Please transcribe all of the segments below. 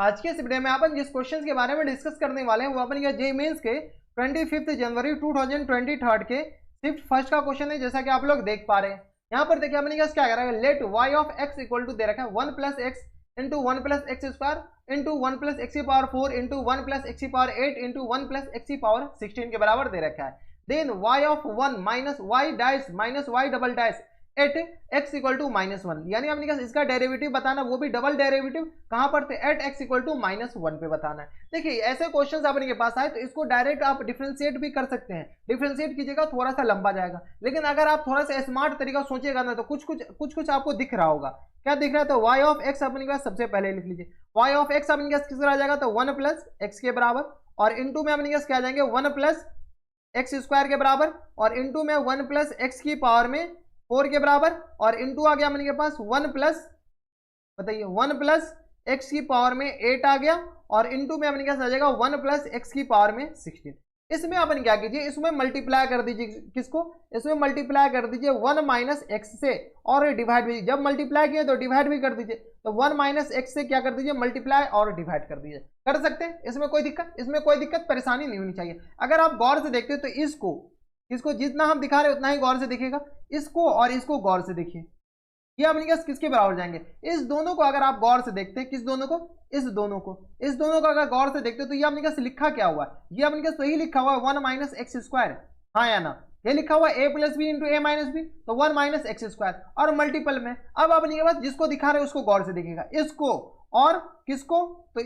आज के इस वीडियो में अपन जिस क्वेश्चन के बारे में डिस्कस करने वाले हैं वो अपन जेईई मेंस के 25 जनवरी 2023 के शिफ्ट फर्स्ट का क्वेश्चन है, जैसा कि आप लोग देख पा रहे हैं। यहाँ पर देखिए अपने क्या करा है, let y of x equal to दे रखा है 1 plus x into 1 plus x square into 1 plus x की पावर 4 इंटू 1 प्लस एक्स की पावर 8 इंटू 1 प्लस एक्स की पावर 16 के बराबर दे रखा है। Then y of 1 minus y dash minus y double dash at x equal to -1, यानी अपने पास इसका डेरिवेटिव बताना, वो भी डबल डेरिवेटिव कहां पर थे, एट एक्स इक्वल टू -1 पे बताना है। देखिए ऐसे क्वेश्चंस अपने के पास आए तो इसको डायरेक्ट आप डिफरेंशिएट भी कर सकते हैं, डिफरेंशिएट कीजिएगा थोड़ा सा लंबा जाएगा, लेकिन अगर आप थोड़ा सा स्मार्ट तरीका सोचिएगा ना तो कुछ आपको दिख रहा होगा। क्या दिख रहा है, तो वाई ऑफ एक्स अपने पास सबसे पहले लिख लीजिए, वाई ऑफ एक्स अपने पास किस आ जाएगा, तो 1 प्लस एक्स के बराबर, और इंटू में अपने पास क्या आ जाएंगे 1 प्लस एक्स स्क्वायर के बराबर, और इंटू में 1 प्लस एक्स की पावर में 4 के बराबर, और इंटू आ गया अपने के पास 1 प्लस, बताइए 1 प्लस एक्स की पावर में 8 आ गया, और इंटू में अपने के पास आ जाएगा 1 प्लस एक्स की पावर में 16। इसमें अपन क्या कीजिए, इसमें मल्टीप्लाई कर दीजिए, किसको, इसमें मल्टीप्लाई कर दीजिए 1 माइनस एक्स से, और डिवाइड भी, जब मल्टीप्लाई किए तो डिवाइड भी कर दीजिए, तो 1 माइनस एक्स से क्या कर दीजिए, मल्टीप्लाई और डिवाइड कर दीजिए। कर सकते हैं, इसमें कोई दिक्कत परेशानी नहीं होनी चाहिए। अगर आप गौर से देखते तो इसको जितना हम दिखा रहे हैं उतना ही गौर से दिखेगा, इसको और इसको गौर से देखिए, ये अपने पास किसके बराबर जाएंगे, इस दोनों को अगर आप गौर से देखते हैं, किस दोनों को, इस दोनों को अगर गौर से देखते हैं तो ये अपने पास लिखा क्या हुआ है, ये अपने पास सही लिखा हुआ है 1 माइनस एक्स स्क्वायर, हाँ या ना, ये लिखा हुआ है a plus B into A minus B, तो 1 माइनस एक्स स्क्वायर, और मल्टीपल में अब अपने के पास जिसको दिखा रहे हैं उसको गौर से देखिएगा, इसको और किसको, तो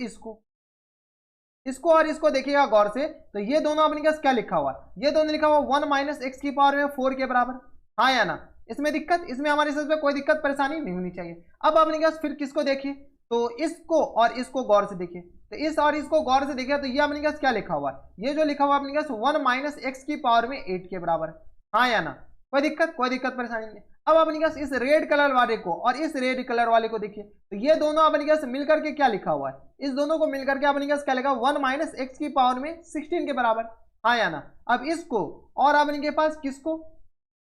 इसको और इसको देखिएगा गौर से, तो ये दोनों अपने पास क्या लिखा हुआ है, ये दोनों लिखा हुआ 1 माइनस एक्स की पावर में 4 के बराबर, हाँ या ना, इसमें हमारे साथ में कोई दिक्कत परेशानी नहीं होनी चाहिए। अब अपने पास फिर किसको देखिए, तो इसको और इसको गौर से देखिए, तो इस और इसको गौर से देखिए, तो ये अपने पास क्या लिखा हुआ है, ये जो लिखा हुआ अपने पास 1 माइनस एक्स की पावर में 8 के बराबर, हाँ या ना, कोई दिक्कत परेशानी नहीं। अब अपने पास इस रेड कलर वाले को और इस रेड कलर वाले को देखिए, तो ये दोनों अपने पास मिलकर के क्या लिखा हुआ है, इस दोनों को मिलकर के अपने पास क्या लिखा, 1 माइनस एक्स की पावर में 16 के बराबर, हाँ या ना। अब इसको और अपने के पास किसको,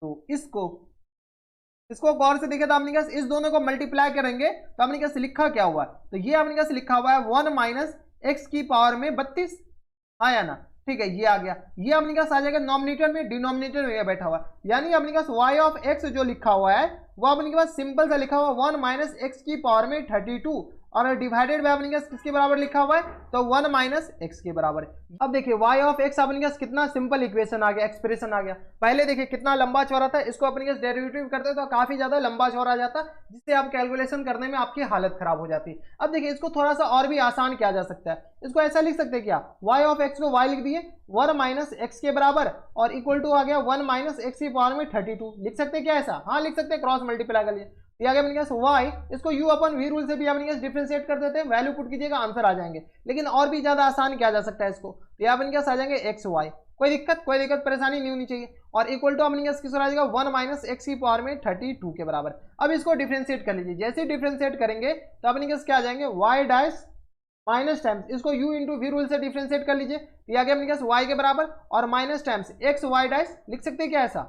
तो इसको गौर से देखें तो अपने पास इस दोनों को मल्टीप्लाई करेंगे तो अपने पास लिखा क्या हुआ है, तो ये अपने पास लिखा हुआ है 1 माइनस एक्स की पावर में 32, हाँ या ना, ठीक है, ये आ गया, ये अपने पास आ जाएगा नॉमिनेटर में, डिनोमिनेटर में बैठा हुआ, यानी अपने पास y ऑफ x जो लिखा हुआ है वो अपने पास सिंपल सा लिखा हुआ 1 माइनस एक्स की पावर में 32, और डिवाइडेड बाय अपने पास किसके बराबर लिखा हुआ है, तो 1 माइनस एक्स के बराबर है। अब देखिए y ऑफ x अपने पास कितना सिंपल इक्वेशन आ गया, एक्सप्रेशन आ गया। पहले देखिए कितना लंबा चौड़ा था, इसको अपने पास डेरिवेटिव करते तो काफी ज्यादा लंबा चौड़ा आ जाता, जिससे आप कैलकुलेशन करने में आपकी हालत खराब हो जाती। अब देखिए इसको थोड़ा सा और भी आसान किया जा सकता है, इसको ऐसा लिख सकते हैं क्या, y ऑफ x को y लिख दिए 1 माइनस एक्स के बराबर, और इक्वल टू आ गया 1 माइनस एक्स की पावर में 32, लिख सकते हैं क्या ऐसा, हाँ लिख सकते हैं, क्रॉस मल्टीप्लाई कर लिए, ये आ गया अपने पास y, इसको u अपन v रूल से भी अपने पास डिफरेंशिएट कर देते हैं, वैल्यू पुट कीजिएगा आंसर आ जाएंगे, लेकिन और भी ज्यादा आसान किया जा सकता है इसको, तो यहाँ अपने पास आ जाएंगे xy, कोई दिक्कत परेशानी नहीं होनी चाहिए, और इक्वल टू अपने पास किस आ जाएगा 1 माइनस एक्स की पावर में 32 के बराबर। अब इसको डिफरेंशिएट कर लीजिए, जैसे डिफरेंशिएट करेंगे तो अपने पास क्या आ जाएंगे y डैश माइनस टाइम्स, इसको u इंटू वी रूल से डिफरेंशिएट कर लीजिए, तो ये आ गया अपने पास y के बराबर, और minus times x y dash, लिख सकते हैं क्या ऐसा,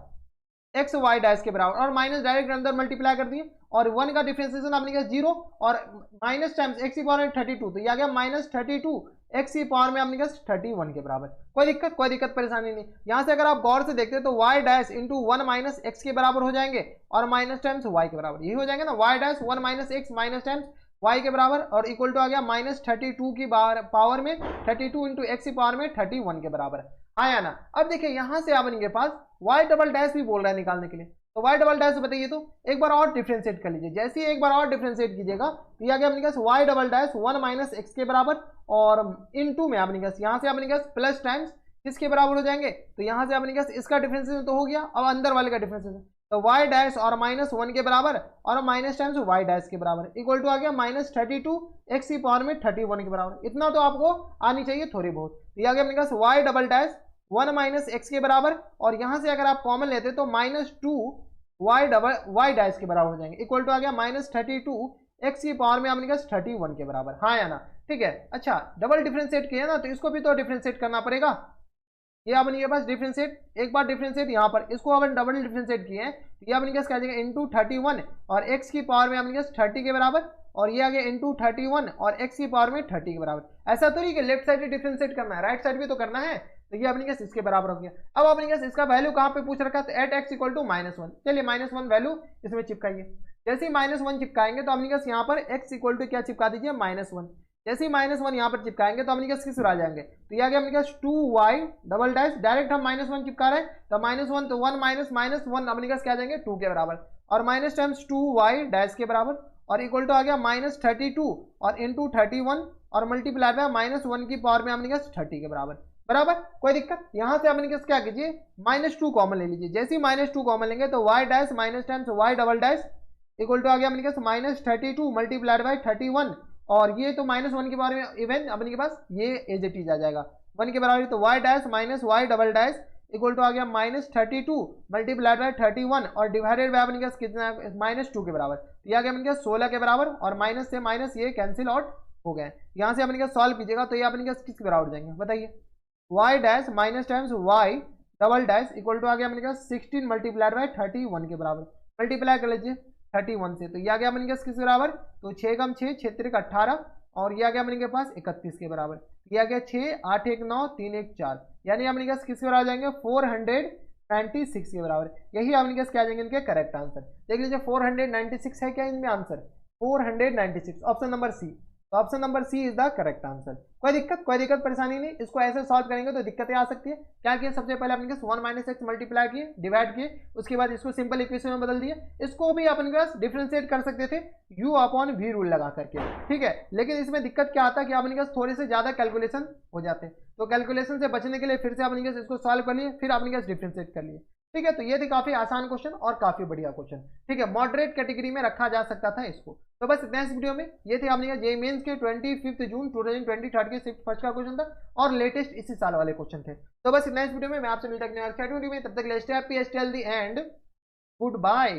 एक्स वाई डैश के बराबर, और माइनस डायरेक्ट अंदर मल्टीप्लाई कर दिए, और 1 का डिफरेंशिएशन अपने पास 0, और माइनस टाइम्स एक्स की पावर में 32, तो ये आ गया माइनस 32 एक्स की पावर में अपने पास 31 के बराबर। कोई दिक्कत परेशानी नहीं। यहाँ से अगर आप गौर से देखते हैं तो y dash into 1 minus x के बराबर हो जाएंगे, और माइनस टाइम्स वाई के बराबर, यही हो जाएगा ना, y dash 1 minus x minus times y के बराबर, और इक्वल टू आ गया माइनस 32 की पावर में 32 इंटू एक्स की पावर में 31 के बराबर, हाँ या ना। अब देखिए यहाँ से अपने के पास y डबल डैश भी बोल रहा है निकालने के लिए, तो y डबल डैश बताइए, तो एक बार और डिफरेंशिएट कर लीजिए, जैसे ही एक बार और डिफरेंशिएट कीजिएगा तो ये आ गया अपने पास y double dash 1 minus x के बराबर, और इनटू में अपने पास यहाँ से अपने पास प्लस टाइम्स किसके बराबर हो जाएंगे, तो यहाँ से अपने पास इसका डिफरेंशिएशन तो हो गया, अब अंदर वाले का डिफरेंशिएशन, तो y डैश और माइनस 1 के बराबर, और माइनस टाइम्स y डैश के बराबर, इक्वल टू आ गया माइनस 32 एक्स की पावर में 31 के बराबर। इतना तो आपको आनी चाहिए थोड़ी बहुत, तो ये आ गया अपने पास y double dash 1 minus x के बराबर, और यहाँ से अगर आप कॉमन लेते तो माइनस 2 y डैश के बराबर हो जाएंगे, इक्वल टू आ गया माइनस 32 एक्स की पावर में अपने पास 31 के बराबर, हाँ या ना, ठीक है। अच्छा डबल डिफरेंशिएट किया ना, तो इसको भी तो डिफरेंशिएट करना पड़ेगा, ये अपने के पास डिफरेंशिएट, एक बार डिफरेंशिएट यहाँ पर, इसको अपन डबल डिफरेंशिएट किए हैं, ये अपने पास क्या आ जाएगा इंटू 31, और एक्स की पावर में अपने पास 30 के बराबर, और ये आ गया इंटू 31 और x की पावर में 30 के बराबर। ऐसा तो नहीं कि लेफ्ट साइड डिफरेंशिएट करना है, राइट साइड भी तो करना है। तो ये अपने केस इसके बराबर हो गया। अब अपने केस इसका वैल्यू कहाँ पे पूछ रखा है, तो एट एक्स इक्वल टू -1। चलिए -1 वैल्यू इसमें चिपकाइए। जैसे ही -1 चिपकाएंगे तो अपने केस यहाँ पर x इक्वल टू क्या चिपका दीजिए, -1। जैसे ही -1 यहाँ पर चिपकाएंगे तो अपने केस किस आ जाएंगे, तो ये आ गया अपने case 2y double dash, direct हम -1 चिपका रहे हैं तो -1 तो 1 माइनस 1 अपने केस क्या आ जाएंगे 2 के बराबर, और माइनस टाइम्स 2y डैश के बराबर, और इक्वल टू आ गया -32 और इंटू 31 और मल्टीप्लाई बाय -1 की पावर में अपने केस 30 के बराबर। बराबर, कोई दिक्कत। यहां से अपने केस क्या कीजिए, -2 कॉमन ले लीजिए। जैसे ही -2 कॉमन लेंगे तो y dash minus times y double dash equal to आ गया अपने केस -32 मल्टीप्लाइड बाय 31, और ये तो -1 के बारे में इवन अपने के पास ये एज इट इज आ जाएगा 1 के बराबर, तो y dash minus y double dash equal to आ गया -32 मल्टीप्लाइड बाय 31 और डिवाइडेड बाय अपने केस कितना, -2 के बराबर। तो ये आ गया अपने केस 16 के बराबर, और माइनस से माइनस ये कैंसिल आउट हो गए। यहाँ से अपने केस सॉल्व कीजिएगा तो ये अपने केस किसके बराबर हो जाएंगे बताइए, y dash minus times y double dash equal to आ गया अपने केस 16 मल्टीप्लाइड बाय 31 के बराबर। मल्टीप्लाई कर लीजिए 31 से, तो ये आ गया अपने केस किसके बराबर, तो 6 कम 6 6 3 18, और ये आ गया अपने के पास 31 के बराबर। ये आ गया 6 8 1 9 3 1 4, यानी अपने केस किसके बराबर आ जाएंगे 496 के बराबर। यही अपने केस क्या आ जाएंगे इनके करेक्ट आंसर। देख लीजिए 496 है क्या इनमें आंसर, 496, ऑप्शन नंबर सी। तो option number C is the correct answer. कोई दिक्कत परेशानी नहीं, इसको ऐसे सॉल्व करेंगे तो दिक्कतें आ सकती है। क्या किया, सबसे पहले अपने पास 1 माइनस एक्स मल्टीप्लाई किए, डिवाइड किए, उसके बाद इसको सिंपल इक्वेशन में बदल दिए। इसको भी अपने पास डिफरेंशिएट कर सकते थे u अपॉन v रूल लगा करके, ठीक है। लेकिन इसमें दिक्कत क्या आता है कि अपने पास थोड़े से ज्यादा कैलकुलेशन हो जाते हैं, तो कैलकुलेशन से बचने के लिए फिर से अपने पास इसको सॉल्व कर लिए, फिर अपने पास डिफरेंशिएट कर लिए, ठीक है। तो ये थी काफी आसान क्वेश्चन और काफी बढ़िया क्वेश्चन, ठीक है। मॉडरेट कैटेगरी में रखा जा सकता था इसको। तो बस इतना इस वीडियो में, ये थे आपने जेईई मेंस के 25 जून 2023 के शिफ्ट फर्स्ट का क्वेश्चन था, और लेटेस्ट इसी साल वाले क्वेश्चन थे। तो बस इतना इस वीडियो में, मैं आपसे मिलता हूं, तब तक stay happy, stay healthy and good bye.